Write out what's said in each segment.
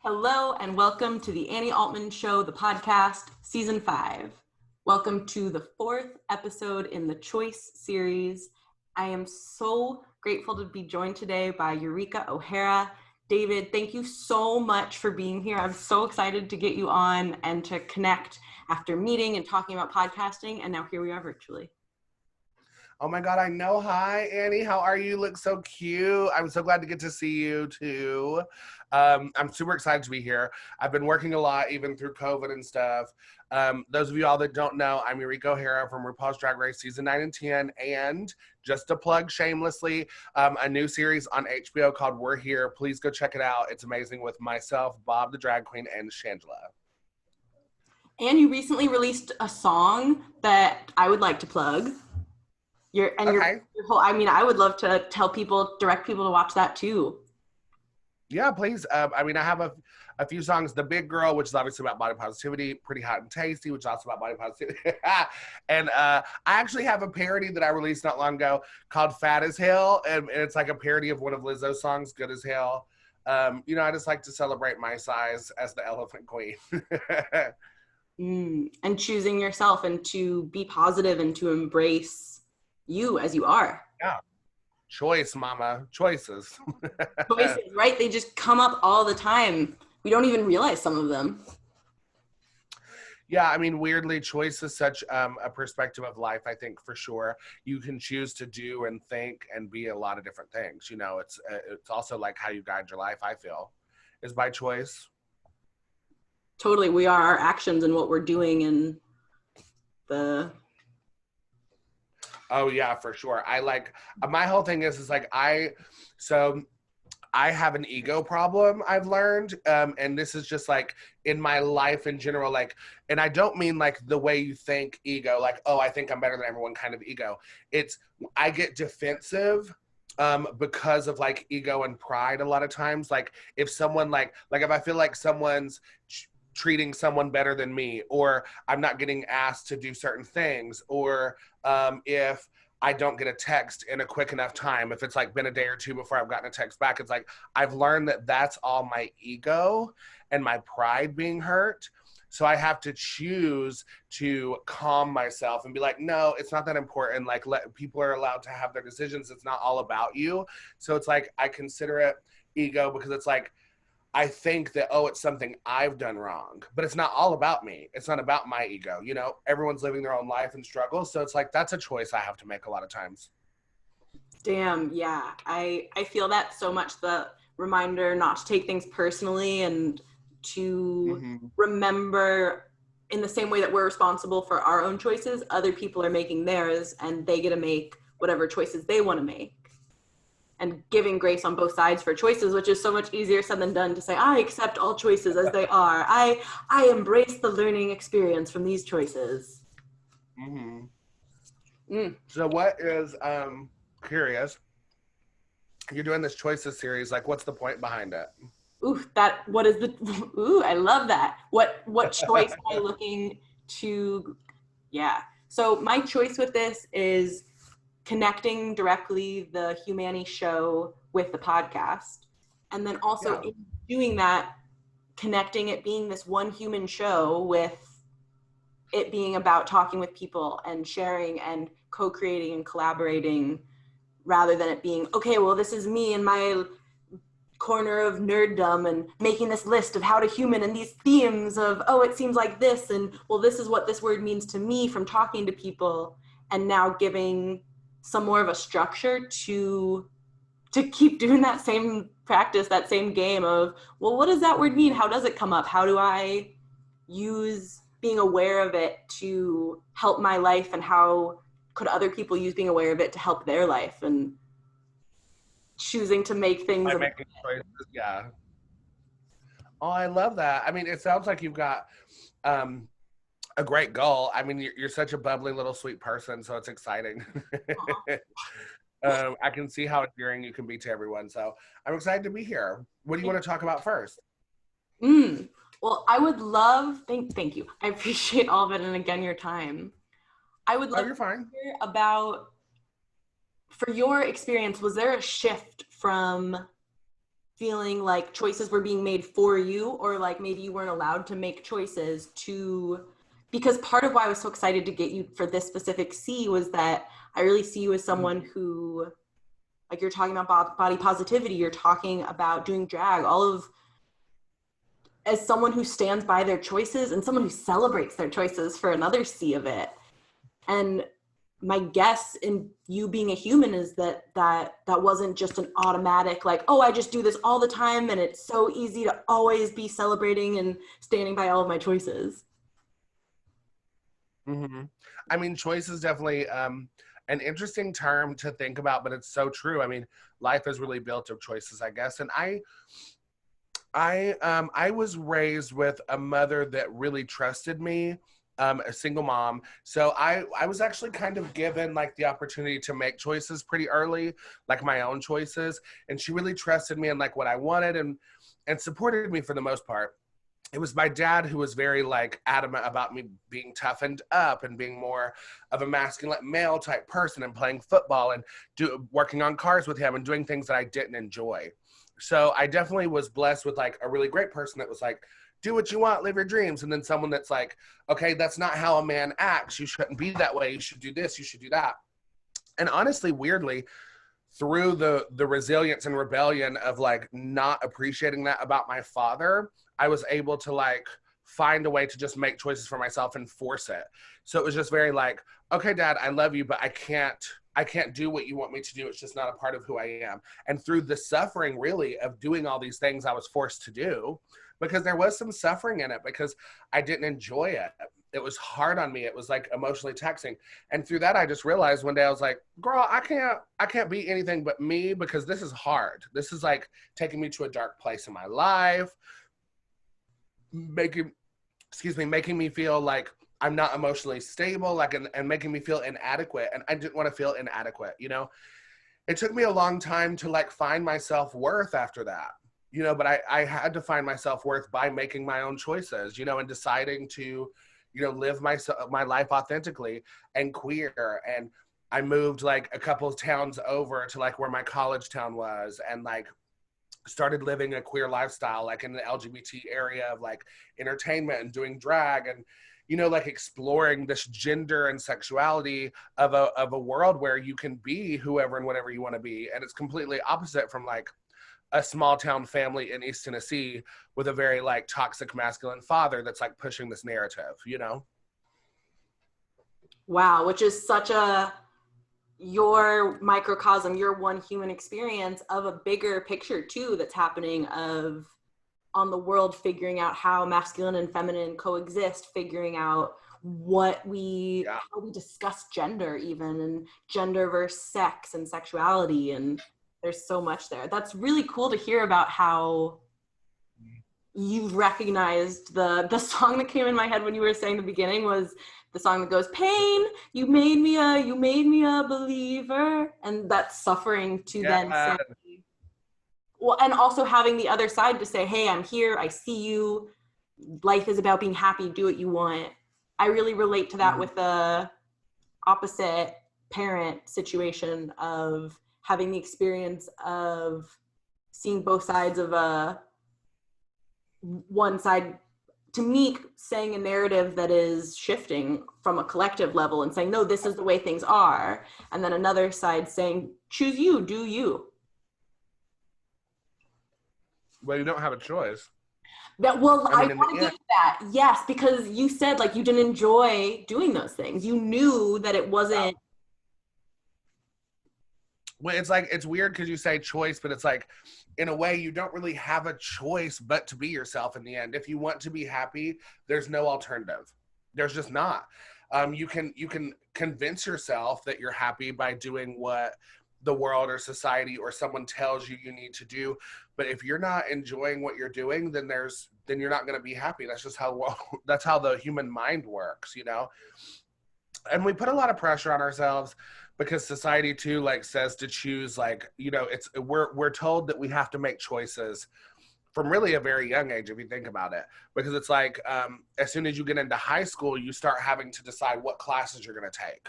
Hello and welcome to the Annie Altman Show, the podcast, season 5. Welcome to the 4th episode in the Choice series. I am so grateful to be joined today by Eureka O'Hara. David, thank you so much for being here. I'm so excited to get you on and to connect after meeting and talking about podcasting. And now here we are virtually. Oh my God, I know. Hi, Annie. How are you? You look so cute. I'm so glad to get to see you too. I'm super excited to be here. I've been working a lot, even through COVID and stuff. Those of you all that don't know, I'm Eureka O'Hara from RuPaul's Drag Race Season 9 and 10. And just to plug shamelessly, a new series on HBO called We're Here. Please go check it out. It's amazing with myself, Bob the Drag Queen, and Shangela. And you recently released a song that I would like to plug. Your whole, I would love to direct people to watch that too. Yeah, please. I have a few songs. The Big Girl, which is obviously about body positivity. Pretty Hot and Tasty, which is also about body positivity. And I actually have a parody that I released not long ago called Fat as Hell. And it's like a parody of one of Lizzo's songs, Good as Hell. I just like to celebrate my size as the Elephant Queen. And choosing yourself and to be positive and to embrace you as you are. Yeah. Choice, mama. Choices. Choices, right? They just come up all the time. We don't even realize some of them. Yeah, weirdly, choice is such a perspective of life, I think, for sure. You can choose to do and think and be a lot of different things. It's also like how you guide your life, I feel, is by choice. Totally. We are our actions and what we're doing and the... Oh yeah, for sure. My whole thing is I have an ego problem, I've learned. And this is just like in my life in general, and I don't mean like the way you think ego, like, oh, I think I'm better than everyone kind of ego. It's, I get defensive because of like ego and pride a lot of times. Like if someone like if I feel like someone's treating someone better than me, or I'm not getting asked to do certain things, or if I don't get a text in a quick enough time, if it's like been a day or two before I've gotten a text back, it's like I've learned that that's all my ego and my pride being hurt. So I have to choose to calm myself and be like, no, it's not that important. Like, people are allowed to have their decisions. It's not all about you. So it's like I consider it ego because it's like I think that, oh, it's something I've done wrong, but it's not all about me. It's not about my ego. Everyone's living their own life and struggle. So it's like, that's a choice I have to make a lot of times. Damn. Yeah. I feel that so much. The reminder not to take things personally and to remember in the same way that we're responsible for our own choices, other people are making theirs and they get to make whatever choices they want to make. And giving grace on both sides for choices, which is so much easier said than done to say, I accept all choices as they are. I embrace the learning experience from these choices. So what is, curious, you're doing this choices series, like what's the point behind it? I love that. What choice am I looking to, yeah. So my choice with this is connecting directly the Humani show with the podcast. And then also in doing that, connecting it being this one human show with it being about talking with people and sharing and co-creating and collaborating rather than it being, okay, well, this is me in my corner of nerddom and making this list of how to human and these themes of, oh, it seems like this, and well, this is what this word means to me from talking to people, and now giving some more of a structure to keep doing that same practice, that same game of, well, what does that word mean? How does it come up? How do I use being aware of it to help my life, and how could other people use being aware of it to help their life, and choosing to make things by making choices, yeah. Oh, I love that. It sounds like you've got a great goal. You're such a bubbly little sweet person, so it's exciting. I can see how endearing you can be to everyone, so I'm excited to be here. What do you want to talk about first? Well, I would love, thank you. I appreciate all of it, and again, your time. I would love to hear about, for your experience, was there a shift from feeling like choices were being made for you, or like maybe you weren't allowed to make choices because part of why I was so excited to get you for this specific C was that I really see you as someone who, like, you're talking about body positivity, you're talking about doing drag, as someone who stands by their choices and someone who celebrates their choices for another C of it. And my guess in you being a human is that wasn't just an automatic, like, oh, I just do this all the time and it's so easy to always be celebrating and standing by all of my choices. Mm-hmm. I mean, choice is definitely an interesting term to think about, but it's so true. I mean, life is really built of choices, I guess. And I was raised with a mother that really trusted me, a single mom. So I was actually kind of given like the opportunity to make choices pretty early, like my own choices. And she really trusted me and like what I wanted and supported me for the most part. It was my dad who was very like adamant about me being toughened up and being more of a masculine male type person and playing football and working on cars with him and doing things that I didn't enjoy. So I definitely was blessed with like a really great person that was like, do what you want, live your dreams. And then someone that's like, okay, that's not how a man acts. You shouldn't be that way. You should do this. You should do that. And honestly, weirdly, through the resilience and rebellion of like not appreciating that about my father, I was able to like find a way to just make choices for myself and force it. So it was just very like, okay, Dad, I love you, but I can't do what you want me to do. It's just not a part of who I am. And through the suffering really of doing all these things I was forced to do, because there was some suffering in it because I didn't enjoy it. It was hard on me. It was like emotionally taxing. And through that, I just realized one day I was like, girl, I can't be anything but me because this is hard. This is like taking me to a dark place in my life, making me feel like I'm not emotionally stable, like, and making me feel inadequate. And I didn't want to feel inadequate, you know? It took me a long time to like find my self-worth after that, you know, but I had to find my self-worth by making my own choices, you know, and deciding to, you know, live my life authentically and queer. And I moved like a couple of towns over to like where my college town was and like started living a queer lifestyle, like in the LGBT area of like entertainment and doing drag and, you know, like exploring this gender and sexuality of a world where you can be whoever and whatever you want to be. And it's completely opposite from like a small town family in East Tennessee with a very like toxic masculine father that's like pushing this narrative, you know? Wow, which is your microcosm, your one human experience of a bigger picture too that's happening on the world, figuring out how masculine and feminine coexist, figuring out how we discuss gender even, and gender versus sex and sexuality, and there's so much there. That's really cool to hear about how you've recognized the song that came in my head when you were saying the beginning was the song that goes, pain, you made me a believer. And that's suffering to then say, well, and also having the other side to say, hey, I'm here, I see you, life is about being happy, do what you want. I really relate to that with the opposite parent situation of having the experience of seeing both sides of one side, to me, saying a narrative that is shifting from a collective level and saying, no, this is the way things are. And then another side saying, choose you, do you. Well, you don't have a choice. I want to get to that. Yes, because you said like you didn't enjoy doing those things. You knew that it wasn't. Well, it's like, it's weird because you say choice, but it's like, in a way, you don't really have a choice but to be yourself in the end. If you want to be happy, there's no alternative. There's just not. You can convince yourself that you're happy by doing what the world or society or someone tells you you need to do. But if you're not enjoying what you're doing, then you're not going to be happy. That's just that's how the human mind works, you know? And we put a lot of pressure on ourselves because society too like says to choose, like, you know, we're told that we have to make choices from really a very young age, if you think about it, because it's like as soon as you get into high school, you start having to decide what classes you're going to take,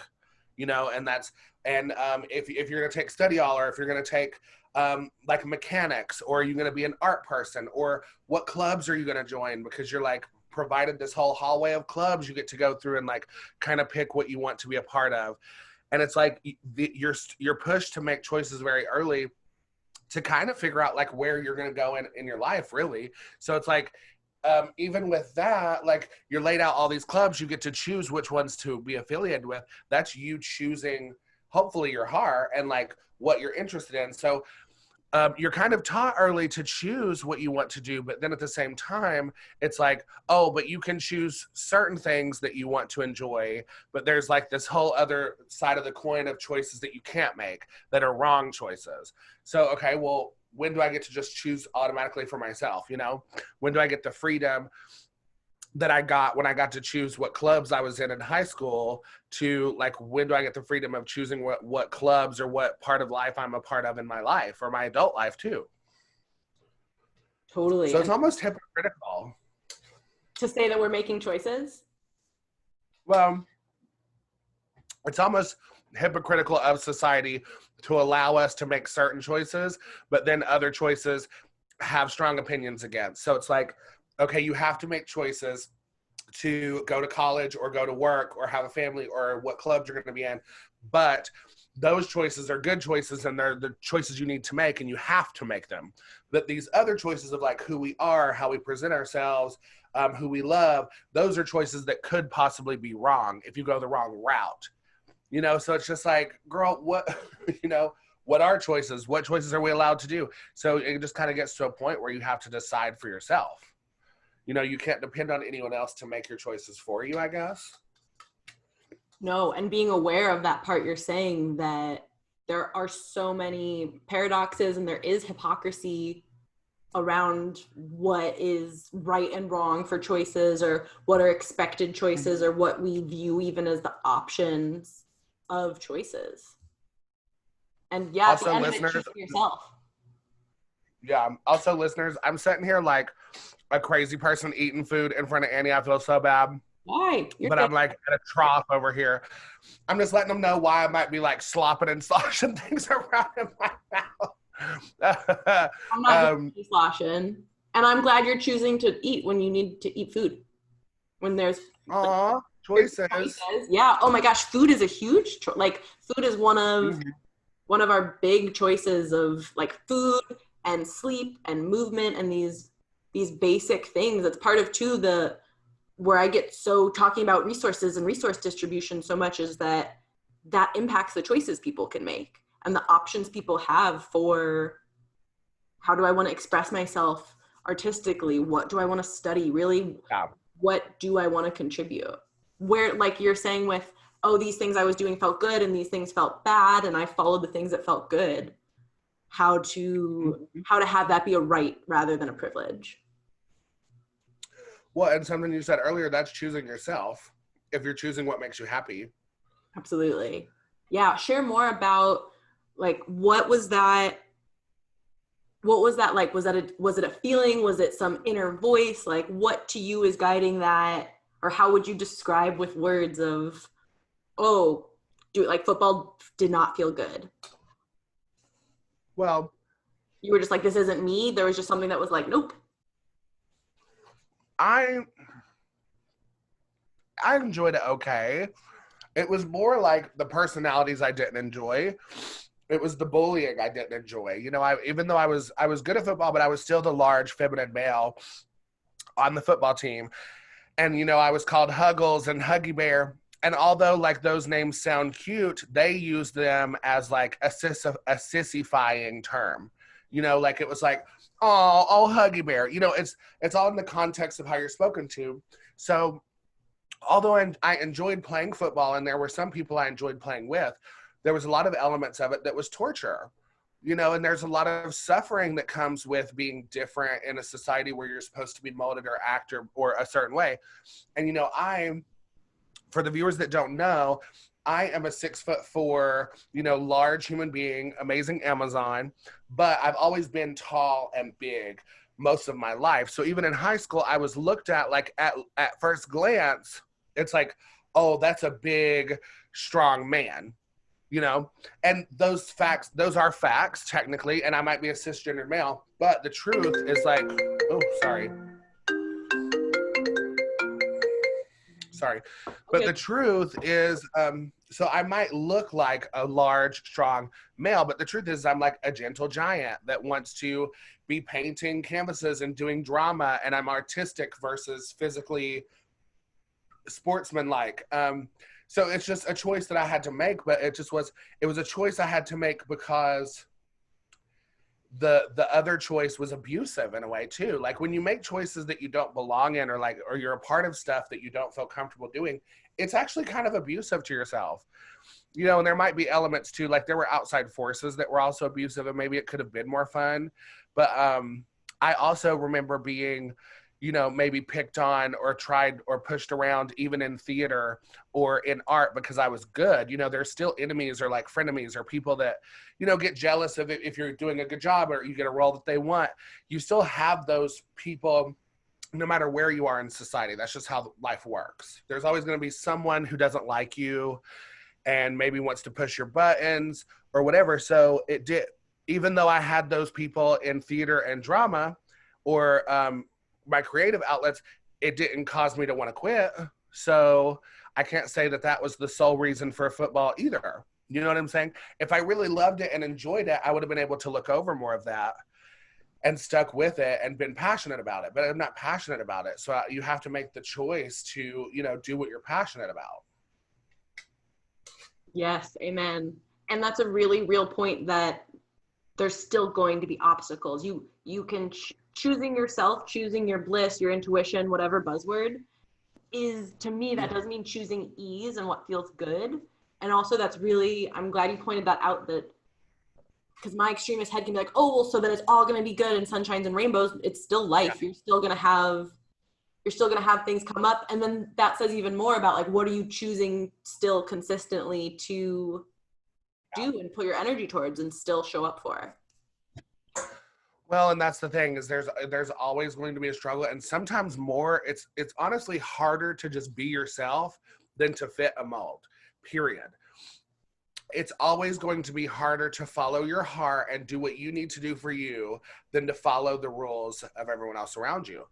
you know, and that's And if you're going to take study hall, or if you're going to take like mechanics, or are you going to be an art person, or what clubs are you going to join? Because you're like provided this whole hallway of clubs you get to go through and like kind of pick what you want to be a part of. And it's like you're pushed to make choices very early to kind of figure out like where you're going to go in your life, really. So it's like, even with that, like you're laid out all these clubs, you get to choose which ones to be affiliated with. That's you choosing, hopefully, your heart and like what you're interested in. So you're kind of taught early to choose what you want to do, but then at the same time, it's like, oh, but you can choose certain things that you want to enjoy, but there's like this whole other side of the coin of choices that you can't make that are wrong choices. So, okay, well, when do I get to just choose automatically for myself? You know, when do I get the freedom that I got when I got to choose what clubs I was in high school, to like, when do I get the freedom of choosing what clubs or what part of life I'm a part of in my life, or my adult life too. Totally. So it's almost hypocritical to say that we're making choices. Well, it's almost hypocritical of society to allow us to make certain choices, but then other choices have strong opinions against. So it's like, okay, you have to make choices to go to college or go to work or have a family or what clubs you're going to be in. But those choices are good choices, and they're the choices you need to make, and you have to make them. But these other choices of like who we are, how we present ourselves, who we love, those are choices that could possibly be wrong if you go the wrong route. You know, so it's just like, girl, what, you know, what are choices? What choices are we allowed to do? So it just kind of gets to a point where you have to decide for yourself. You know, you can't depend on anyone else to make your choices for you, I guess. No, and being aware of that part, you're saying that there are so many paradoxes and there is hypocrisy around what is right and wrong for choices, or what are expected choices, or what we view even as the options of choices. And yeah, Also, at the end listeners, of it, choose for yourself. Yeah. Also, listeners, I'm sitting here like a crazy person eating food in front of Annie. I feel so bad. Why? But I'm like at a trough over here. I'm just letting them know why I might be like slopping and sloshing things around in my mouth. I'm not sloshing. And I'm glad you're choosing to eat when you need to eat food. When there's choices. Yeah. Oh my gosh, food is a huge like food is one of our big choices of like food and sleep and movement and these basic things. It's part of too where I get so talking about resources and resource distribution so much is that impacts the choices people can make and the options people have for how do I want to express myself artistically? What do I want to study? Really, what do I want to contribute? Where, like you're saying with, oh, these things I was doing felt good and these things felt bad and I followed the things that felt good. How to have that be a right rather than a privilege. Well, and something you said earlier, that's choosing yourself. If you're choosing what makes you happy. Absolutely. Yeah. Share more about like, what was that like? Was it a feeling? Was it some inner voice? Like what to you is guiding that? Or how would you describe with words of, oh, like football did not feel good? Well, you were just like, this isn't me. There was just something that was like, nope. I enjoyed it okay. It was more like the personalities I didn't enjoy. It was the bullying I didn't enjoy. You know, even though I was good at football, but I was still the large feminine male on the football team. And, you know, I was called Huggles and Huggy Bear. And although like those names sound cute, they use them as like a sissifying term. You know, like it was like, oh, Huggy Bear. You know, it's all in the context of how you're spoken to. So although I enjoyed playing football and there were some people I enjoyed playing with, there was a lot of elements of it that was torture. You know, and there's a lot of suffering that comes with being different in a society where you're supposed to be molded or act or a certain way. And, you know, for the viewers that don't know, I am a 6'4", you know, large human being, amazing Amazon, but I've always been tall and big most of my life. So even in high school, I was looked at like at first glance, it's like, oh, that's a big, strong man. you know, and those are facts technically, and I might be a cisgendered male, but the truth is like, oh, sorry, but the truth is, so I might look like a large, strong male, but the truth is I'm like a gentle giant that wants to be painting canvases and doing drama, and I'm artistic versus physically sportsmanlike. So it's just a choice that I had to make, but it was a choice I had to make because the other choice was abusive in a way too. Like when you make choices that you don't belong in, or you're a part of stuff that you don't feel comfortable doing, it's actually kind of abusive to yourself, you know. And there might be elements too, like there were outside forces that were also abusive, and maybe it could have been more fun. But I also remember being, you know, maybe picked on or tried or pushed around even in theater or in art because I was good. You know, there's still enemies or like frenemies or people that, you know, get jealous of it if you're doing a good job or you get a role that they want. You still have those people no matter where you are in society. That's just how life works. There's always going to be someone who doesn't like you and maybe wants to push your buttons or whatever. So it did, even though I had those people in theater and drama or my creative outlets, it didn't cause me to want to quit. So I can't say that that was the sole reason for football either. You know what I'm saying? If I really loved it and enjoyed it, I would have been able to look over more of that and stuck with it and been passionate about it. But I'm not passionate about it. So you have to make the choice to, you know, do what you're passionate about. Yes, amen. And that's a really real point, that there's still going to be obstacles. You can choosing yourself, choosing your bliss, your intuition, whatever buzzword is, to me, that does mean choosing ease and what feels good. And also that's really, I'm glad you pointed that out, that because my extremist head can be like, oh, well, so then it's all going to be good and sunshines and rainbows. It's still life. Yeah. You're still going to have things come up. And then that says even more about like, what are you choosing still consistently to do and put your energy towards and still show up for? Well, and that's the thing, is there's always going to be a struggle, and sometimes more, it's honestly harder to just be yourself than to fit a mold, period. It's always going to be harder to follow your heart and do what you need to do for you than to follow the rules of everyone else around you.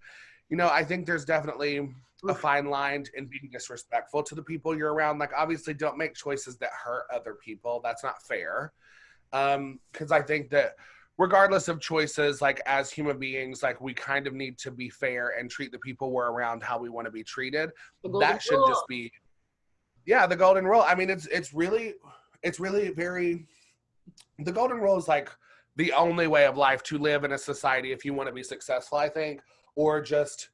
You know, I think there's definitely a fine line in being disrespectful to the people you're around. Like, obviously, don't make choices that hurt other people. That's not fair. Because I think that regardless of choices, like as human beings, like we kind of need to be fair and treat the people we're around how we want to be treated. That should just be, yeah, the golden rule. I mean, it's really very, the golden rule is like the only way of life to live in a society if you want to be successful, I think, or just,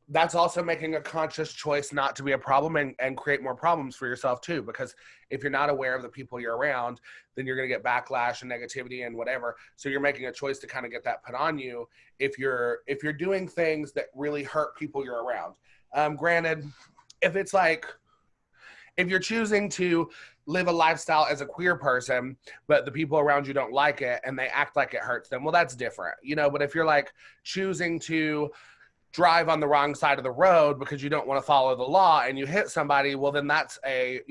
that's also making a conscious choice not to be a problem and create more problems for yourself too. Because if you're not aware of the people you're around, then you're going to get backlash and negativity and whatever. So you're making a choice to kind of get that put on you if you're doing things that really hurt people you're around. Granted, if it's like, if you're choosing to live a lifestyle as a queer person, but the people around you don't like it and they act like it hurts them, well, that's different, you know. But if you're like choosing to drive on the wrong side of the road because you don't want to follow the law and you hit somebody, well, then that's a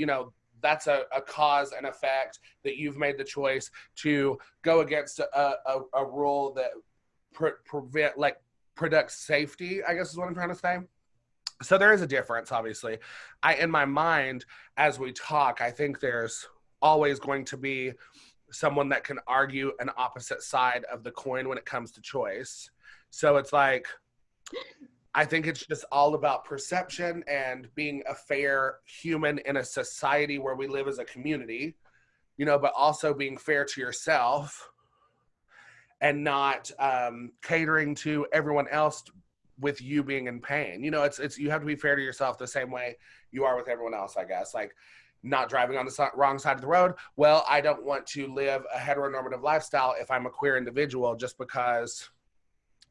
cause and effect that you've made the choice to go against a rule that products safety, I guess is what I'm trying to say. So there is a difference, obviously. In my mind, as we talk, I think there's always going to be someone that can argue an opposite side of the coin when it comes to choice. So it's like, I think it's just all about perception and being a fair human in a society where we live as a community, you know, but also being fair to yourself and not catering to everyone else with you being in pain. You know, it's you have to be fair to yourself the same way you are with everyone else, I guess. Like, not driving on the wrong side of the road. Well, I don't want to live a heteronormative lifestyle if I'm a queer individual, just because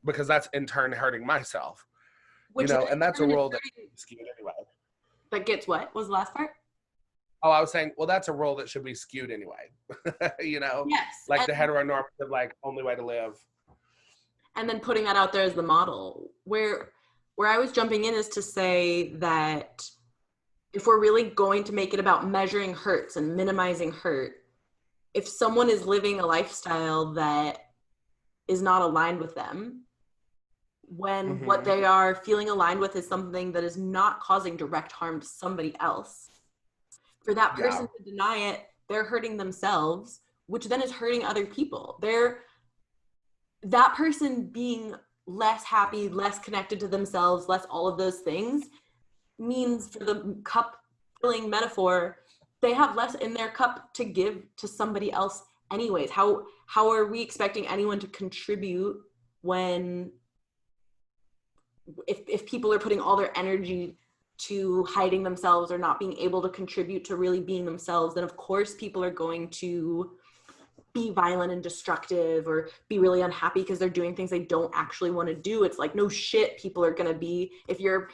that's in turn hurting myself. Which, you know, and that's a role that gets skewed anyway. That gets what? Was the last part? Oh, I was saying, well, that's a role that should be skewed anyway. You know? Yes. Like the heteronormative, like, only way to live. And then putting that out there as the model. Where I was jumping in is to say that if we're really going to make it about measuring hurts and minimizing hurt, if someone is living a lifestyle that is not aligned with them, when what Mm-hmm. they are feeling aligned with is something that is not causing direct harm to somebody else, for that Yeah. person to deny it, they're hurting themselves, which then is hurting other people. They're that person being less happy, less connected to themselves, less all of those things means, for the cup filling metaphor, they have less in their cup to give to somebody else anyways. How are we expecting anyone to contribute when, if people are putting all their energy to hiding themselves or not being able to contribute to really being themselves, then of course people are going to be violent and destructive or be really unhappy because they're doing things they don't actually want to do. It's like, no shit, people are going to be, if you're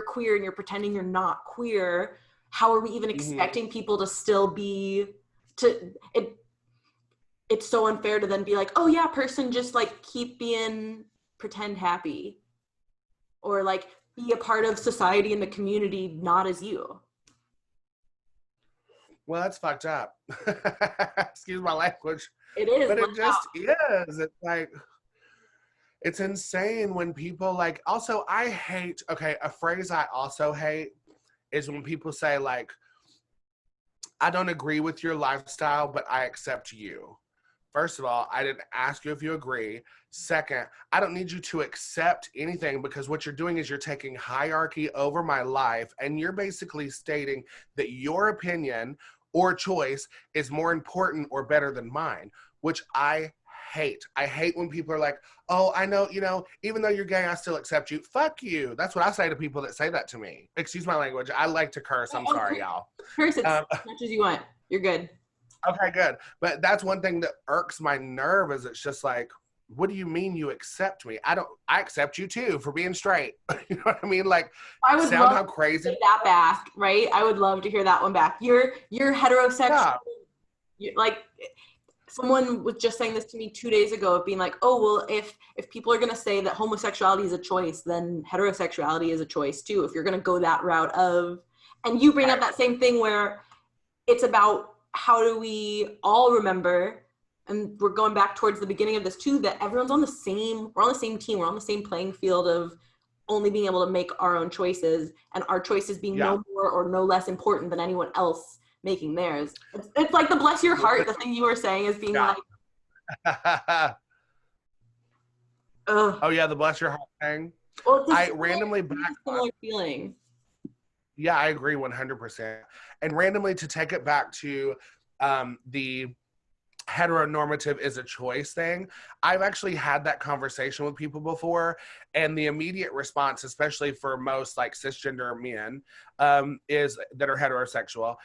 queer and you're pretending you're not queer, how are we even Mm-hmm. expecting people to still be, to it, it's so unfair to then be like, oh yeah, person, just like keep being pretend happy, or like be a part of society and the community not as you. Well, that's fucked up. Excuse my language. It is But like, it just is. It's like, it's insane when people like, also, I hate, okay, a phrase I also hate is when people say, like, I don't agree with your lifestyle, but I accept you. First of all, I didn't ask you if you agree. Second, I don't need you to accept anything, because what you're doing is you're taking hierarchy over my life, and you're basically stating that your opinion or choice is more important or better than mine, which I hate. I hate when people are like, oh, I know, even though you're gay, I still accept you. Fuck you. That's what I say to people that say that to me. Excuse my language. I like to curse. I'm sorry, y'all. curse it as Um, much as you want, you're good. Okay, good. But that's one thing that irks my nerve, is it's just like, what do you mean you accept me? I accept you too for being straight. You know what I mean? Like, I would sound love how to crazy. take that back, right? I would love to hear that one back. You're heterosexual. Yeah. Like, someone was just saying this to me 2 days ago, of being like, oh well, if people are gonna say that homosexuality is a choice, then heterosexuality is a choice too. If you're gonna go that route of, and you bring up Right. that same thing where it's about how do we all remember, and we're going back towards the beginning of this too, that everyone's we're on the same team, we're on the same playing field of only being able to make our own choices, and our choices being Yeah. no more or no less important than anyone else making theirs. It's like the bless your heart, the thing you were saying, is being Yeah. like, ugh. Oh yeah, the bless your heart thing. Well, it's a I similar, randomly back. similar feeling. Yeah, I agree 100%. And randomly, to take it back to the heteronormative is a choice thing, I've actually had that conversation with people before, and the immediate response, especially for most like cisgender men, is that are heterosexual,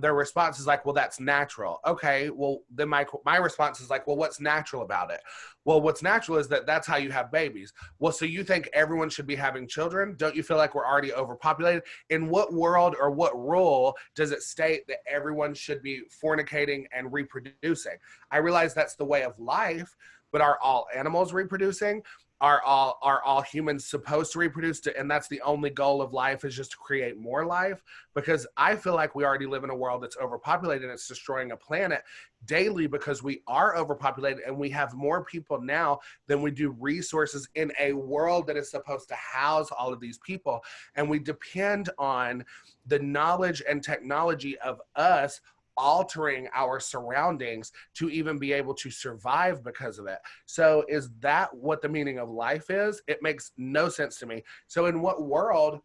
their response is like, well, that's natural. Okay, well then my response is like, well, what's natural about it? Well, what's natural is that that's how you have babies. Well, so you think everyone should be having children? Don't you feel like we're already overpopulated? In what world or what rule does it state that everyone should be fornicating and reproducing? I realize that's the way of life, but are all animals reproducing? Are all humans supposed to reproduce? And that's the only goal of life, is just to create more life? Because I feel like we already live in a world that's overpopulated, and it's destroying a planet daily, because we are overpopulated and we have more people now than we do resources in a world that is supposed to house all of these people. And we depend on the knowledge and technology of us altering our surroundings to even be able to survive because of it. So is that what the meaning of life is? It makes no sense to me. So in what world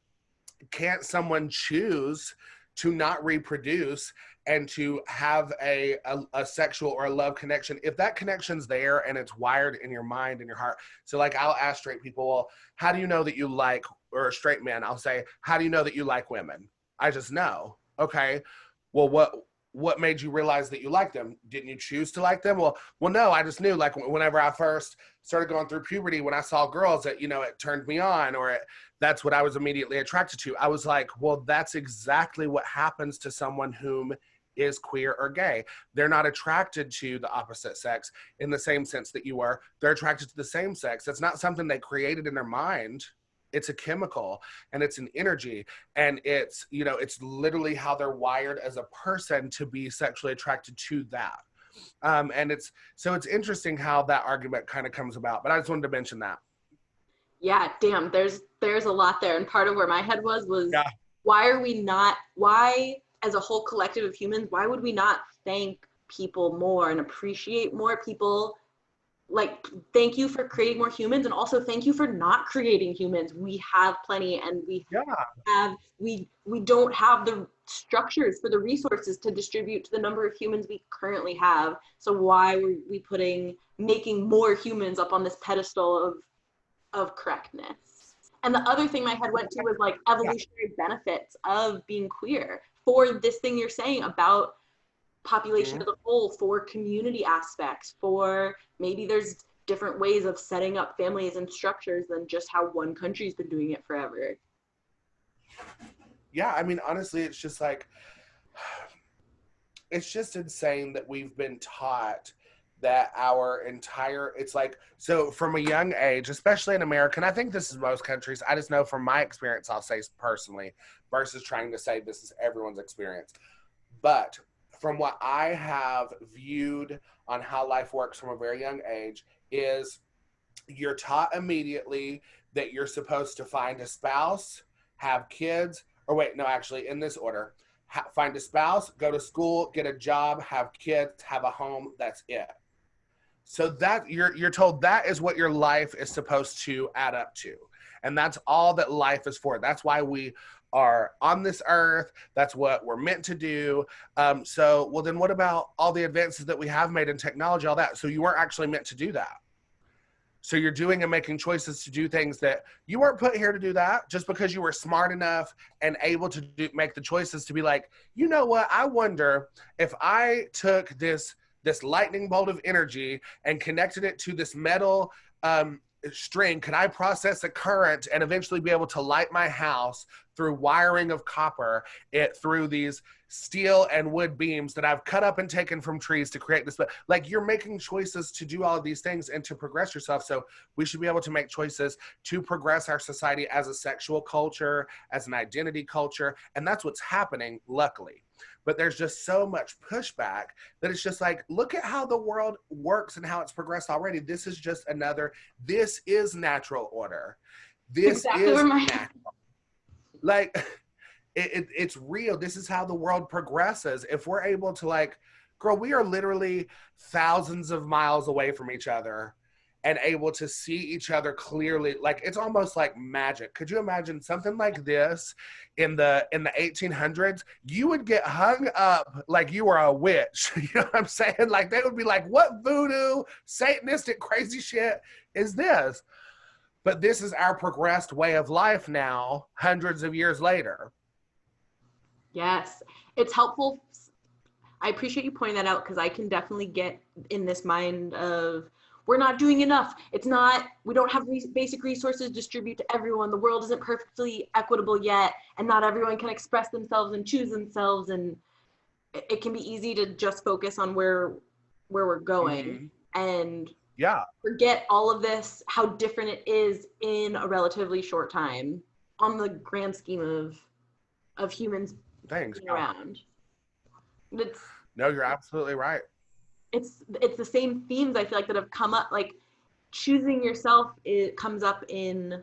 can't someone choose to not reproduce and to have a sexual or a love connection, if that connection's there and it's wired in your mind and your heart? So like, I'll ask straight people, well, how do you know that you like, or straight men, I'll say, how do you know that you like women? I just know. Okay, well, what made you realize that you liked them? Didn't you choose to like them? Well, no, I just knew, like, whenever I first started going through puberty, when I saw girls that, it turned me on, or that's what I was immediately attracted to. I was like, well, that's exactly what happens to someone whom is queer or gay. They're not attracted to the opposite sex in the same sense that you are. They're attracted to the same sex. It's not something they created in their mind. it's a chemical and it's an energy, and it's, you know, it's literally how they're wired as a person to be sexually attracted to that. And it's, so it's interesting how that argument kind of comes about, but I just wanted to mention that. Yeah, damn, there's a lot there. And part of where my head was Yeah. why as a whole collective of humans, why would we not thank people more and appreciate more people? Like, thank you for creating more humans, and also thank you for not creating humans. We have plenty, and Yeah. we don't have the structures for the resources to distribute to the number of humans we currently have. So why were we making more humans up on this pedestal of correctness? And the other thing my head went to was like evolutionary benefits of being queer for this thing you're saying about population as a whole, for community aspects, for maybe there's different ways of setting up families and structures than just how one country's been doing it forever. Yeah, I mean, honestly, it's just like, it's just insane that we've been taught that our entire, it's like, so from a young age, especially in America, and I think this is most countries, I just know from my experience, I'll say personally, versus trying to say this is everyone's experience. But from what I have viewed on how life works from a very young age is you're taught immediately that you're supposed to find a spouse, have kids, or wait, no, actually, in this order, find a spouse, go to school, get a job, have kids, have a home. That's it. So that you're told that is what your life is supposed to add up to, and that's all that life is for. That's why we are on this earth. That's what we're meant to do. So, well, then what about all the advances that we have made in technology, all that? So you weren't actually meant to do that. So you're doing and making choices to do things that you weren't put here to do, that just because you were smart enough and able to make the choices to be like, you know what? I wonder if I took this lightning bolt of energy and connected it to this metal string, could I process a current and eventually be able to light my house through wiring of copper, it through these steel and wood beams that I've cut up and taken from trees to create this. Like, you're making choices to do all of these things and to progress yourself. So we should be able to make choices to progress our society as a sexual culture, as an identity culture. And that's what's happening, luckily. But there's just so much pushback that it's just like, look at how the world works and how it's progressed already. This is just this is natural order. This exactly is natural. Like, it's real. This is how the world progresses. If we're able to, like, girl, we are literally thousands of miles away from each other and able to see each other clearly. Like, it's almost like magic. Could you imagine something like this in the 1800s? You would get hung up like you were a witch. You know what I'm saying? Like, they would be like, what voodoo, satanistic, crazy shit is this? But this is our progressed way of life now, hundreds of years later. Yes, it's helpful. I appreciate you pointing that out, because I can definitely get in this mind of, we're not doing enough. It's not, we don't have basic resources distribute to everyone. The world isn't perfectly equitable yet, and not everyone can express themselves and choose themselves. And it can be easy to just focus on where we're going and forget all of this, how different it is in a relatively short time on the grand scheme of humans being around. No, you're absolutely right. It's the same themes I feel like that have come up. Like, choosing yourself, it comes up in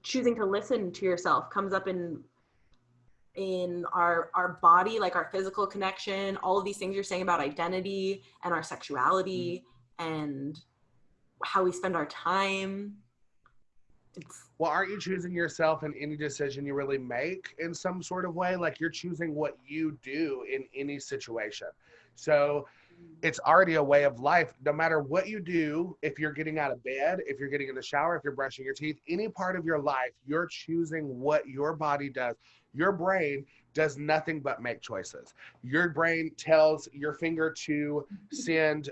choosing to listen to yourself, comes up in our body, like our physical connection, all of these things you're saying about identity and our sexuality and how we spend our time. Well, aren't you choosing yourself in any decision you really make in some sort of way? Like, you're choosing what you do in any situation. So it's already a way of life. No matter what you do, if you're getting out of bed, if you're getting in the shower, if you're brushing your teeth, any part of your life, you're choosing what your body does. Your brain does nothing but make choices. Your brain tells your finger to send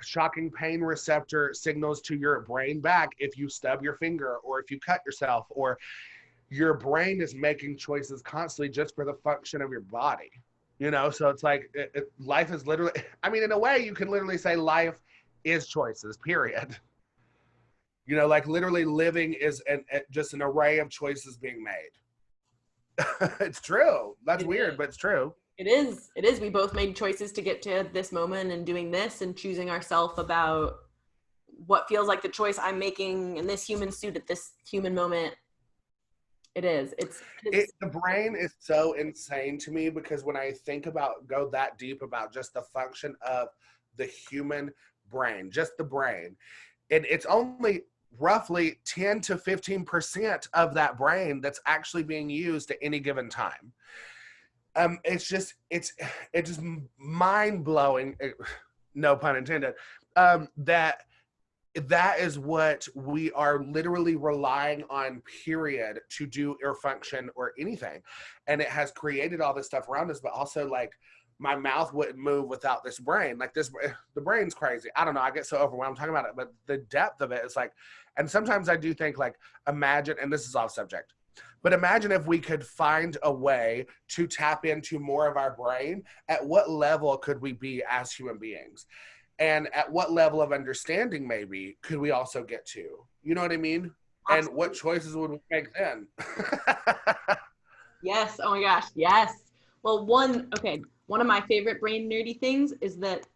shocking pain receptor signals to your brain back if you stub your finger or if you cut yourself, or your brain is making choices constantly just for the function of your body. You know, so it's like life is literally, I mean, in a way, you can literally say life is choices, period. You know, like literally living is just an array of choices being made. It's true. That's weird, but it's true. It is. It is. We both made choices to get to this moment and doing this and choosing ourselves about what feels like the choice I'm making in this human suit at this human moment. It is. The brain is so insane to me because when I think about, go that deep about just the function of the human brain, just the brain, and it's only roughly 10 to 15% of that brain that's actually being used at any given time. It's just mind blowing, no pun intended, that is what we are literally relying on, period, to do or function or anything. And it has created all this stuff around us, but also like my mouth wouldn't move without this brain. Like the brain's crazy. I don't know. I get so overwhelmed talking about it, but the depth of it is like, and sometimes I do think like, imagine, and this is off subject, but imagine if we could find a way to tap into more of our brain, at what level could we be as human beings? And at what level of understanding maybe could we also get to? You know what I mean? Absolutely. And what choices would we make then? Yes. Oh my gosh. Yes. Well, one of my favorite brain nerdy things is that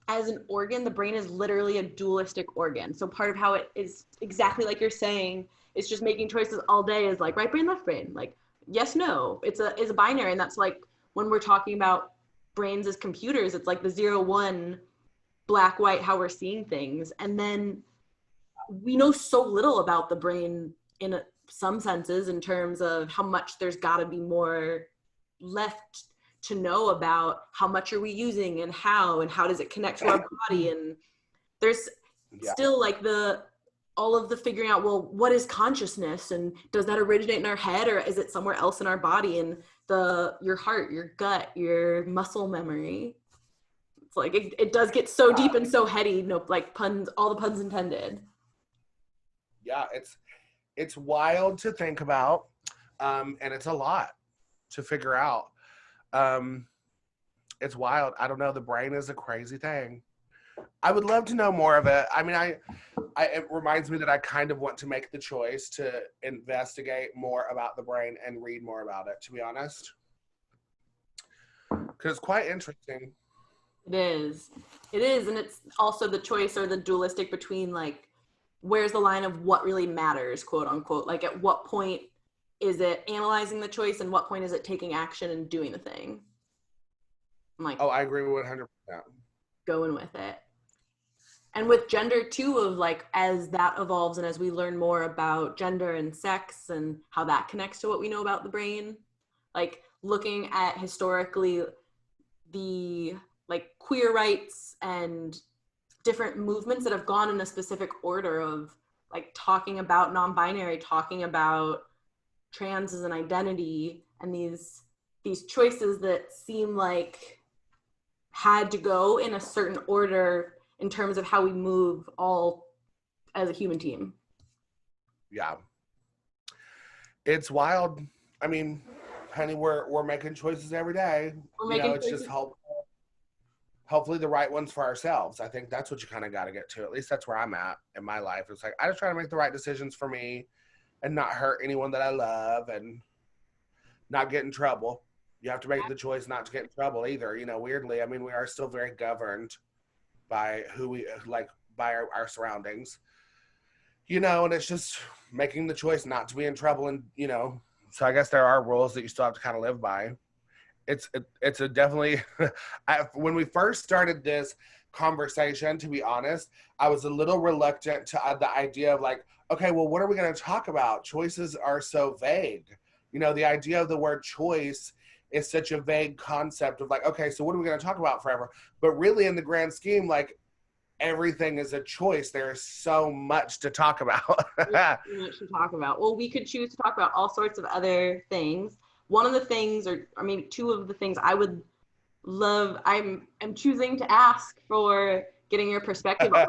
as an organ, the brain is literally a dualistic organ. So part of how it is exactly like you're saying, it's just making choices all day is like right brain, left brain, like yes, no. It's a binary. And that's like when we're talking about brains as computers, it's like the 0-1 black, white, how we're seeing things. And then we know so little about the brain in some senses in terms of how much there's got to be more left to know about how much are we using and how does it connect to our body. And there's still like all of the figuring out, well, what is consciousness, and does that originate in our head or is it somewhere else in our body? And your heart, your gut, your muscle memory. It's like it does get so deep and so heady, like puns, all the puns intended. Yeah, it's wild to think about, and it's a lot to figure out. It's wild. I don't know. The brain is a crazy thing. I would love to know more of it. I mean, it reminds me that I kind of want to make the choice to investigate more about the brain and read more about it, to be honest, because it's quite interesting. It is. And it's also the choice or the dualistic between like, where's the line of what really matters, quote unquote? Like at what point is it analyzing the choice and what point is it taking action and doing the thing? I'm like, oh, I agree with 100%. Going with it. And with gender too, of like, as that evolves and as we learn more about gender and sex and how that connects to what we know about the brain, like looking at historically the like queer rights and different movements that have gone in a specific order of like talking about non-binary, talking about trans as an identity, and these choices that seem like had to go in a certain order in terms of how we move all as a human team. Yeah. It's wild. I mean, honey, we're making choices every day. It's just hopefully the right ones for ourselves. I think that's what you kind of got to get to. At least that's where I'm at in my life. It's like, I just try to make the right decisions for me and not hurt anyone that I love and not get in trouble. You have to make the choice not to get in trouble either. Weirdly, I mean, we are still very governed by who we like, by our surroundings, and it's just making the choice not to be in trouble. And, so I guess there are rules that you still have to kind of live by. It's a definitely, when we first started this conversation, to be honest, I was a little reluctant to the idea of like, okay, well, what are we going to talk about? Choices are so vague. The idea of the word choice is such a vague concept of like, okay, so what are we going to talk about forever? But really in the grand scheme, like everything is a choice. There is so much to talk about. Well, we could choose to talk about all sorts of other things. One of the things, or maybe two of the things I would love, I'm choosing to ask for getting your perspective on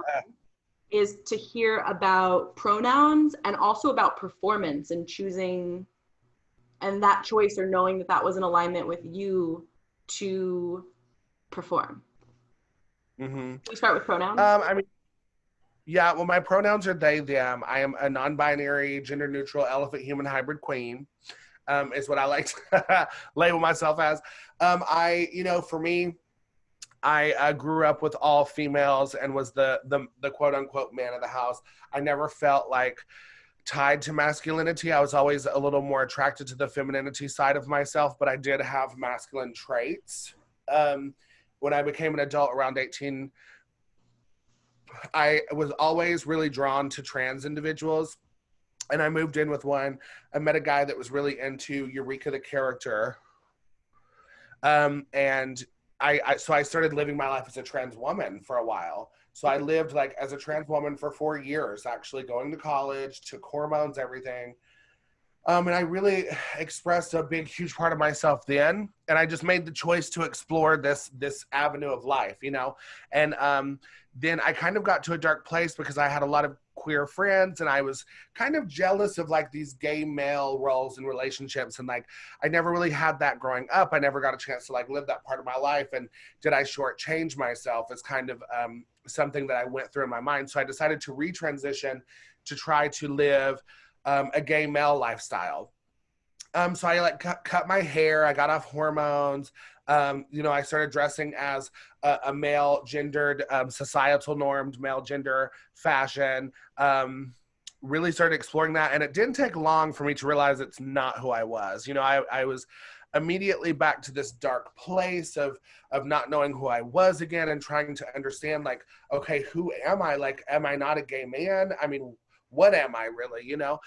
is to hear about pronouns and also about performance and choosing, and that choice or knowing that was in alignment with you to perform. Mm-hmm. Can we start with pronouns? Yeah, well, my pronouns are they, them. I am a non-binary, gender-neutral, elephant-human hybrid queen, is what I like to label myself as. For me, I grew up with all females and was the quote unquote man of the house. I never felt like tied to masculinity. I was always a little more attracted to the femininity side of myself, but I did have masculine traits. Um, when I became an adult around 18, I was always really drawn to trans individuals. And I moved in with one. I met a guy that was really into Eureka the character. And I started living my life as a trans woman for a while. So I lived like as a trans woman for 4 years, actually going to college, took hormones, everything. And I really expressed a big, huge part of myself then. And I just made the choice to explore this avenue of life, you know. And then I kind of got to a dark place because I had a lot of queer friends and I was kind of jealous of like these gay male roles in relationships. And like, I never really had that growing up. I never got a chance to like live that part of my life. And did I shortchange myself is kind of something that I went through in my mind. So I decided to retransition to try to live a gay male lifestyle. So I like cut my hair. I got off hormones. I started dressing as a male gendered, societal normed male gender fashion. Really started exploring that. And it didn't take long for me to realize it's not who I was. You know, I was immediately back to this dark place of not knowing who I was again and trying to understand like, okay, who am I? Like, am I not a gay man? I mean, what am I really, you know?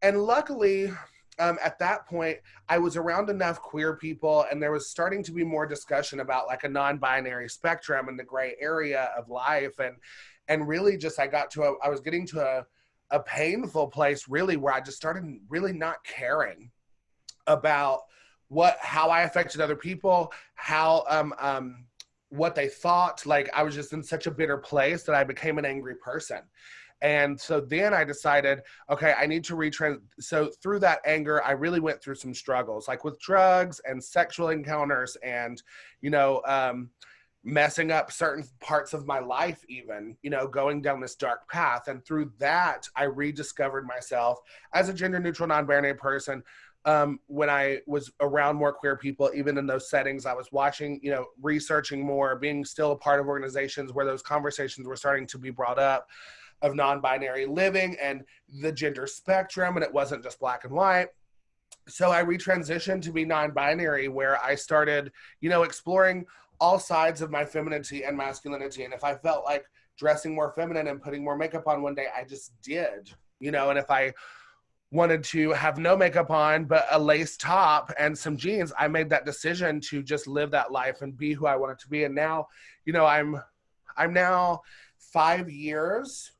And luckily, at that point, I was around enough queer people and there was starting to be more discussion about like a non-binary spectrum and the gray area of life. And really just, I was getting to a painful place really where I just started really not caring about how I affected other people, what they thought. Like I was just in such a bitter place that I became an angry person. And so then I decided, okay, I need to So through that anger, I really went through some struggles, like with drugs and sexual encounters and, messing up certain parts of my life, even, going down this dark path. And through that, I rediscovered myself as a gender neutral, non-binary person. When I was around more queer people, even in those settings, I was watching, researching more, being still a part of organizations where those conversations were starting to be brought up of non-binary living and the gender spectrum, and it wasn't just black and white. So I retransitioned to be non-binary, where I started, exploring all sides of my femininity and masculinity. And if I felt like dressing more feminine and putting more makeup on one day, I just did, and if I wanted to have no makeup on but a lace top and some jeans, I made that decision to just live that life and be who I wanted to be. And now, I'm now 5 years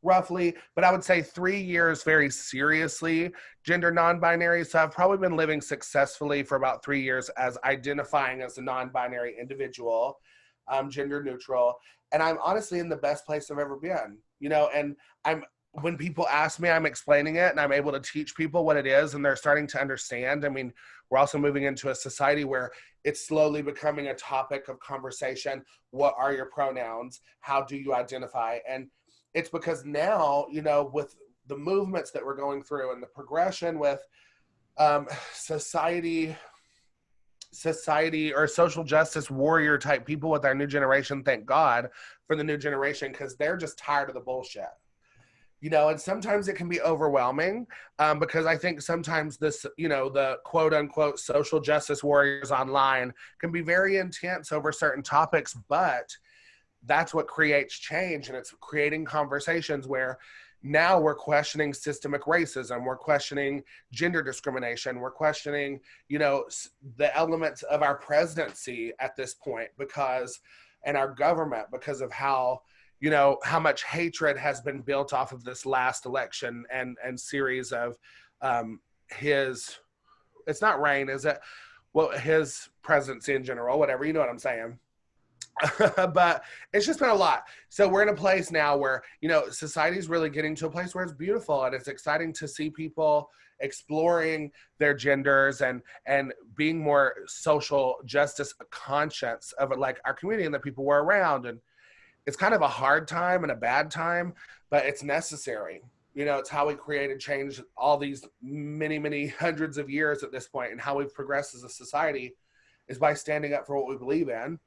roughly, but I would say 3 years very seriously gender non-binary. So I've probably been living successfully for about 3 years as identifying as a non-binary individual, gender neutral. And I'm honestly in the best place I've ever been, and when people ask me, I'm explaining it and I'm able to teach people what it is and they're starting to understand. I mean, we're also moving into a society where it's slowly becoming a topic of conversation. What are your pronouns? How do you identify? And it's because now, with the movements that we're going through and the progression with society or social justice warrior type people with our new generation, thank God for the new generation, because they're just tired of the bullshit. And sometimes it can be overwhelming because I think sometimes this, the quote unquote social justice warriors online can be very intense over certain topics, but that's what creates change. And it's creating conversations where now we're questioning systemic racism. We're questioning gender discrimination. We're questioning, the elements of our presidency at this point and our government because of how much hatred has been built off of this last election and series of it's not reign, is it? Well, his presidency in general, whatever, you know what I'm saying. But it's just been a lot. So we're in a place now where, society's really getting to a place where it's beautiful and it's exciting to see people exploring their genders and being more social justice conscious of it, like our community and the people we're around. And it's kind of a hard time and a bad time, but it's necessary. You know, it's how we created change all these many, many hundreds of years at this point, and how we've progressed as a society is by standing up for what we believe in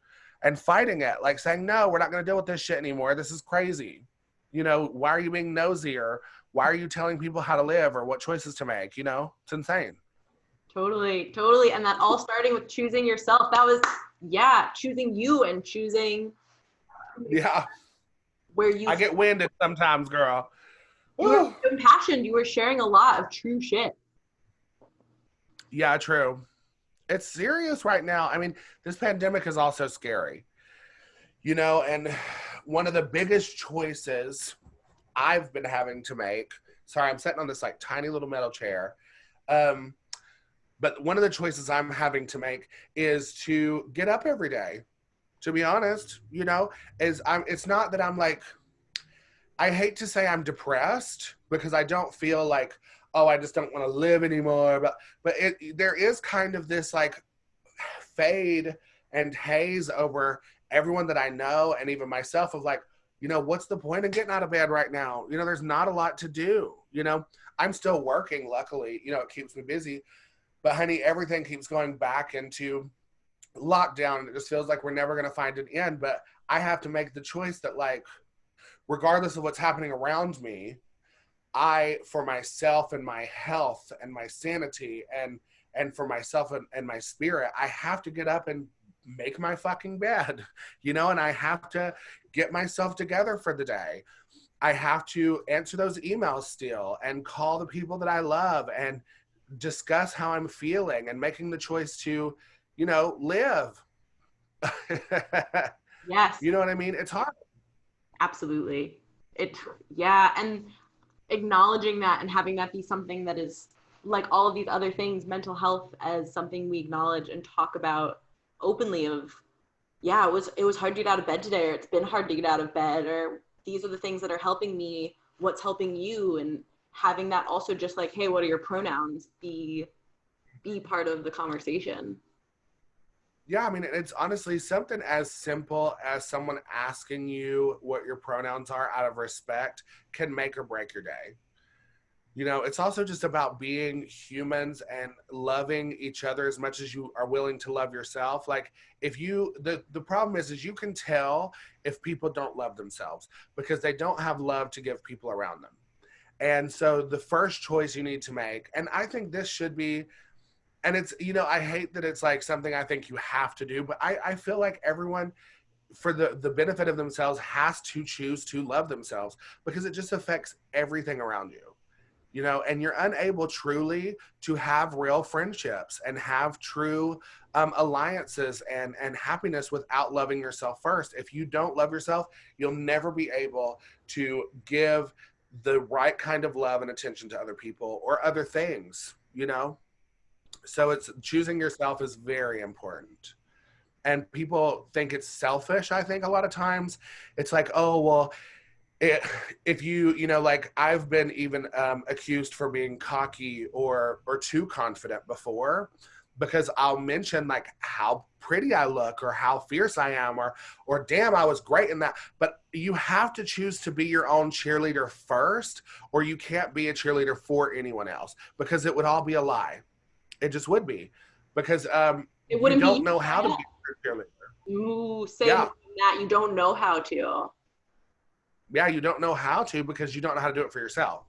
and fighting it, like saying, no, we're not going to deal with this shit anymore. This is crazy. You know, why are you being nosy, or why are you telling people how to live or what choices to make? You know, it's insane. Totally, totally. And that all starting with choosing yourself. That was, yeah, choosing you and choosing Yeah. where you I get winded sometimes, girl. You were impassioned. You were sharing a lot of true shit. Yeah, true. It's serious right now. I mean, this pandemic is also scary, you know, and one of the biggest choices I've been having to make, sorry, I'm sitting on this like tiny little metal chair. But one of the choices I'm having to make is to get up every day, to be honest, you know, it's not that I'm like, I hate to say I'm depressed, because I don't feel like, oh, I just don't want to live anymore. But there is kind of this like fade and haze over everyone that I know, and even myself, of like, you know, what's the point of getting out of bed right now? You know, there's not a lot to do. You know, I'm still working, luckily, you know, it keeps me busy. But honey, everything keeps going back into lockdown. It just feels like we're never going to find an end. But I have to make the choice that, like, regardless of what's happening around me, I, for myself and my health and my sanity and for myself and my spirit, I have to get up and make my fucking bed, you know, and I have to get myself together for the day. I have to answer those emails still and call the people that I love and discuss how I'm feeling and making the choice to, you know, live. Yes. You know what I mean? It's hard. Absolutely. Yeah. And acknowledging that and having that be something that is like all of these other things, mental health as something we acknowledge and talk about openly of, yeah, it was hard to get out of bed today, or it's been hard to get out of bed, or these are the things that are helping me, what's helping you, and having that also just like, hey, what are your pronouns, be part of the conversation. Yeah, I mean, it's honestly something as simple as someone asking you what your pronouns are out of respect can make or break your day. You know, it's also just about being humans and loving each other as much as you are willing to love yourself. Like, if you, the problem is you can tell if people don't love themselves because they don't have love to give people around them. And so the first choice you need to make, and I think this should be, and it's, you know, I hate that it's like something I think you have to do, but I feel like everyone, for the benefit of themselves, has to choose to love themselves, because it just affects everything around you, you know, and you're unable truly to have real friendships and have true alliances and happiness without loving yourself first. If you don't love yourself, you'll never be able to give the right kind of love and attention to other people or other things, you know? So it's choosing yourself is very important. And people think it's selfish. I think a lot of times it's like, oh, well, it, if you know, like I've been even accused for being cocky or too confident before, because I'll mention like how pretty I look or how fierce I am or damn, I was great in that. But you have to choose to be your own cheerleader first, or you can't be a cheerleader for anyone else, because it would all be a lie. It just would be, because It you wouldn't be don't you. know how to be a cheerleader. Ooh, say Yeah. that you don't know how to. Yeah, you don't know how to, because you don't know how to do it for yourself.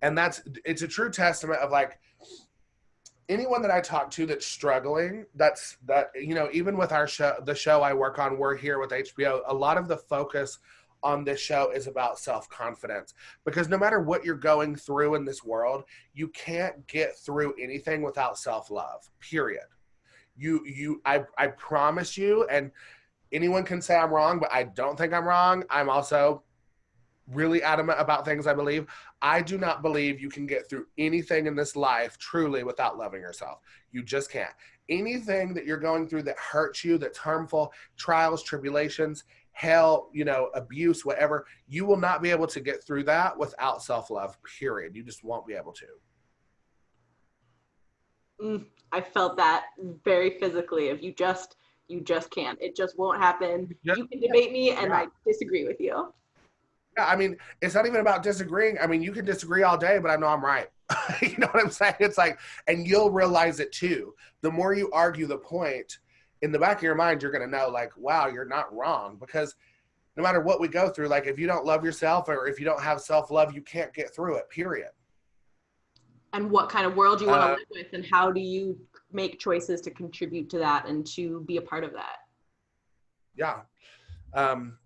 And it's a true testament of like anyone that I talk to that's struggling, that, you know, even with our show, the show I work on, we're here with HBO, a lot of the focus on this show is about self-confidence, because no matter what you're going through in this world, you can't get through anything without self-love, period. I promise you, and anyone can say I'm wrong, but I don't think I'm wrong. I'm also really adamant about things I believe. I do not believe you can get through anything in this life truly without loving yourself. You just can't. Anything that you're going through that hurts you, that's harmful, trials, tribulations, hell, you know, abuse, whatever, you will not be able to get through that without self-love, period. You just won't be able to. I felt that very physically. If you just You just can't. It just won't happen. Just, You can debate me, and yeah. I disagree with you. Yeah, I mean, it's not even about disagreeing. I mean, you can disagree all day, but I know I'm right. You know what I'm saying? It's like, and you'll realize it too. The more you argue the point, in the back of your mind, you're going to know, like, wow, you're not wrong. Because no matter what we go through, like, if you don't love yourself or if you don't have self-love, you can't get through it, period. And what kind of world you want to Uh, live with, and how do you make choices to contribute to that and to be a part of that? yeah.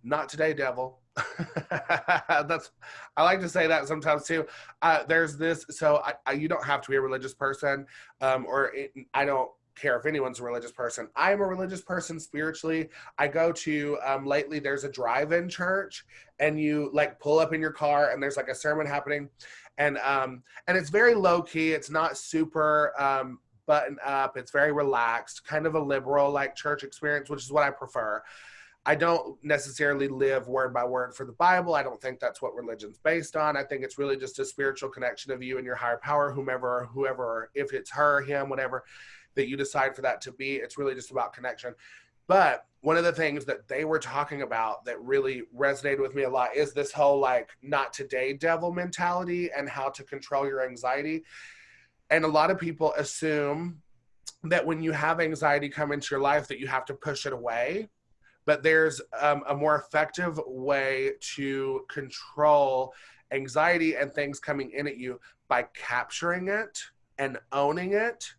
Not today, devil. That's, I like to say that sometimes too. There's this, so you don't have to be a religious person, I don't care if anyone's a religious person. I am a religious person spiritually. I go to, lately there's a drive-in church, and you like pull up in your car and there's like a sermon happening, and it's very low key. It's not super, button up. It's very relaxed, kind of a liberal like church experience, which is what I prefer. I don't necessarily live word by word for the Bible. I don't think that's what religion's based on. I think it's really just a spiritual connection of you and your higher power, whoever, if it's her, him, whatever, that you decide for that to be. It's really just about connection. But one of the things that they were talking about that really resonated with me a lot is this whole like not today devil mentality and how to control your anxiety. And a lot of people assume that when you have anxiety come into your life that you have to push it away, but there's a more effective way to control anxiety and things coming in at you by capturing it and owning it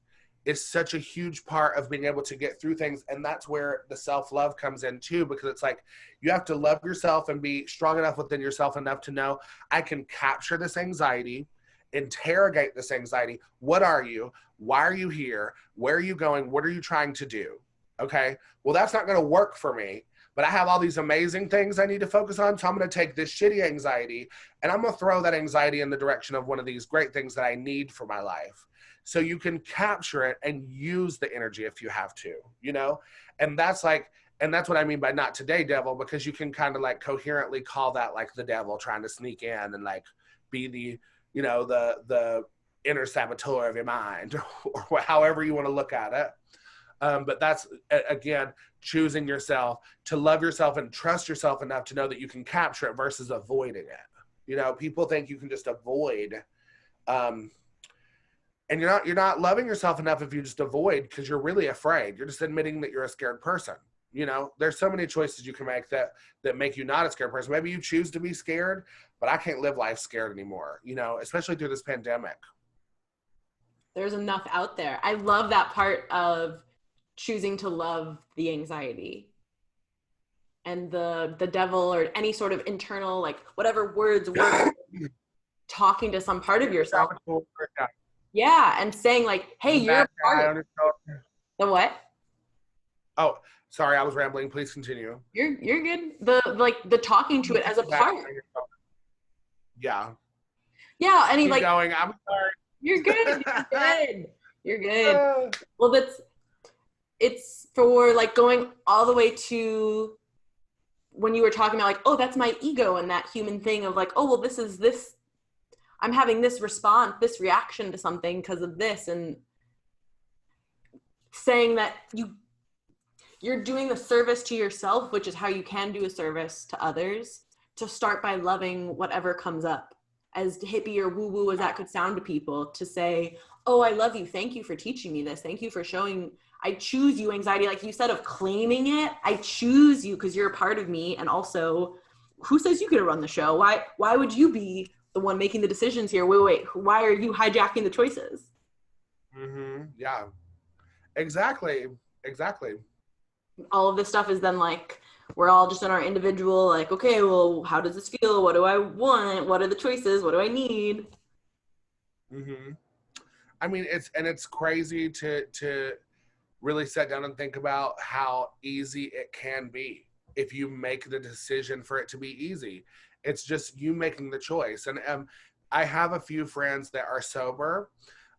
is such a huge part of being able to get through things. And that's where the self-love comes in too, because it's like you have to love yourself and be strong enough within yourself enough to know I can capture this anxiety, interrogate this anxiety. What are you? Why are you here? Where are you going? What are you trying to do? Okay, well, that's not going to work for me, but I have all these amazing things I need to focus on. So I'm going to take this shitty anxiety and I'm going to throw that anxiety in the direction of one of these great things that I need for my life. So you can capture it and use the energy if you have to, you know? And that's like, and that's what I mean by not today, devil, because you can kind of like coherently call that like the devil trying to sneak in and like be the, you know, the inner saboteur of your mind or however you want to look at it. But that's, again, choosing yourself to love yourself and trust yourself enough to know that you can capture it versus avoiding it. You know, people think you can just avoid, and you're not loving yourself enough if you just avoid because you're really afraid. You're just admitting that you're a scared person. You know, there's so many choices you can make that make you not a scared person. Maybe you choose to be scared, but I can't live life scared anymore, you know, especially through this pandemic. There's enough out there. I love that part of choosing to love the anxiety and the devil or any sort of internal, like whatever words talking to some part of yourself. Yeah, and saying like, hey, you're a part of the what? Oh, sorry, I was rambling. Please continue. You're good. The talking to it as a part. Yeah. Yeah, and he Keep like going. I'm sorry. You're good. You're good. You're good. Well, it's for like going all the way to when you were talking about like, oh, that's my ego and that human thing of like, oh, well, this, I'm having this response, this reaction to something because of this, and saying that you're doing the service to yourself, which is how you can do a service to others, to start by loving whatever comes up. As hippie or woo-woo as that could sound to people, to say, oh, I love you. Thank you for teaching me this. Thank you for showing, I choose you, anxiety, like you said, of claiming it. I choose you because you're a part of me. And also, who says you get to run the show? Why would you be the one making the decisions here? Wait, why are you hijacking the choices? Mm-hmm. Yeah, exactly. All of this stuff is then like, we're all just in our individual, like, okay, well, how does this feel? What do I want? What are the choices? What do I need? Mm-hmm. I mean, it's crazy to really sit down and think about how easy it can be if you make the decision for it to be easy. It's just you making the choice. And I have a few friends that are sober,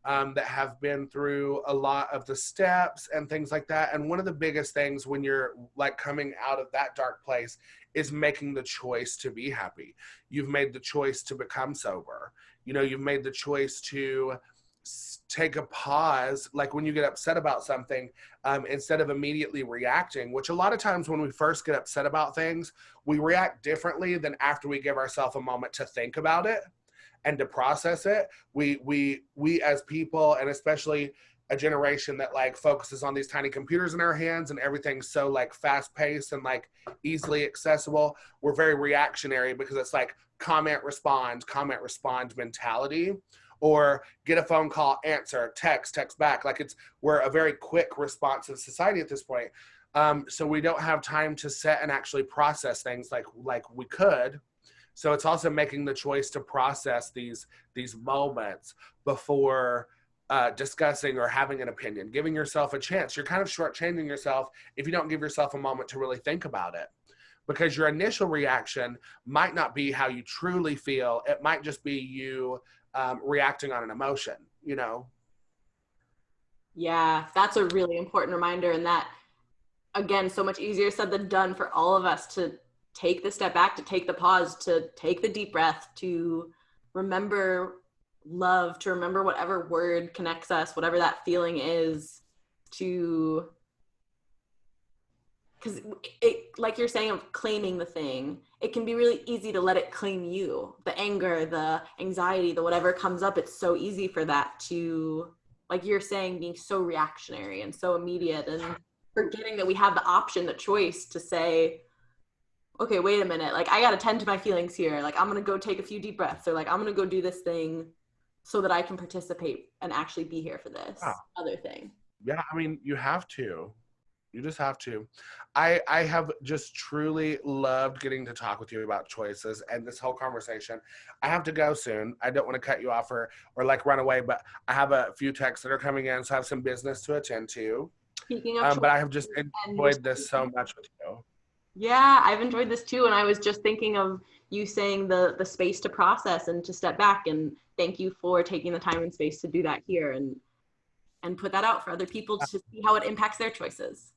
that have been through a lot of the steps and things like that. And one of the biggest things when you're like coming out of that dark place is making the choice to be happy. You've made the choice to become sober. You know, you've made the choice to take a pause, like when you get upset about something, instead of immediately reacting, which a lot of times when we first get upset about things, we react differently than after we give ourselves a moment to think about it and to process it. We as people, and especially a generation that like focuses on these tiny computers in our hands and everything's so like fast paced and like easily accessible, we're very reactionary because it's like comment respond mentality, or get a phone call, answer, text back. Like we're a very quick responsive society at this point. So we don't have time to sit and actually process things like we could. So it's also making the choice to process these moments before discussing or having an opinion, giving yourself a chance. You're kind of shortchanging yourself if you don't give yourself a moment to really think about it, because your initial reaction might not be how you truly feel. It might just be you reacting on an emotion, you know? Yeah, that's a really important reminder. And that, again, so much easier said than done for all of us to take the step back, to take the pause, to take the deep breath, to remember love, to remember whatever word connects us, whatever that feeling is, to, because it, like you're saying, of claiming the thing, it can be really easy to let it claim you. The anger, the anxiety, the whatever comes up, it's so easy for that to, like you're saying, being so reactionary and so immediate, and forgetting that we have the option, the choice to say, okay, wait a minute, like I gotta tend to my feelings here. Like I'm gonna go take a few deep breaths, or like I'm gonna go do this thing so that I can participate and actually be here for this other thing. Yeah, I mean, you have to. You just have to. I have just truly loved getting to talk with you about choices and this whole conversation. I have to go soon. I don't want to cut you off or like run away, but I have a few texts that are coming in, so I have some business to attend to. Speaking of but I have just enjoyed this so much with you. Yeah, I've enjoyed this too. And I was just thinking of you saying the space to process and to step back. And thank you for taking the time and space to do that here and put that out for other people to see how it impacts their choices.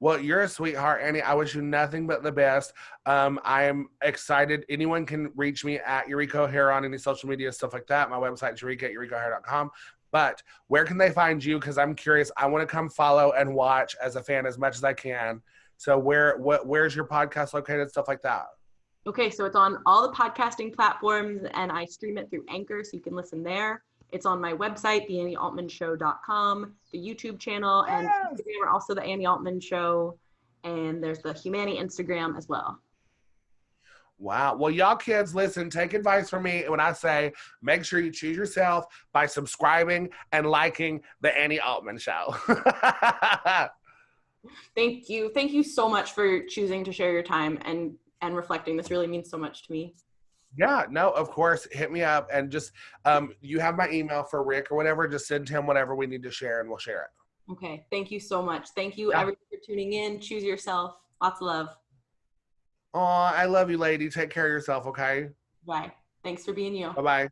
Well, you're a sweetheart, Annie. I wish you nothing but the best. I am excited. Anyone can reach me at Eureka O'Hara on any social media, stuff like that. My website is eureka@eurekaohara.com. But where can they find you? Because I'm curious. I want to come follow and watch as a fan as much as I can. So where's your podcast located? Stuff like that. Okay, so it's on all the podcasting platforms, and I stream it through Anchor, so you can listen there. It's on my website, theanniealtmanshow.com, the YouTube channel, and Instagram, also the Annie Altman Show, and there's the Humani Instagram as well. Wow. Well, y'all kids, listen, take advice from me when I say make sure you choose yourself by subscribing and liking the Annie Altman Show. Thank you. Thank you so much for choosing to share your time and reflecting. This really means so much to me. Yeah, no, of course. Hit me up and just, you have my email for Rick or whatever. Just send him whatever we need to share and we'll share it. Okay. Thank you so much. Thank you everyone for tuning in. Choose yourself. Lots of love. Aw, I love you, lady. Take care of yourself, okay? Bye. Thanks for being you. Bye-bye.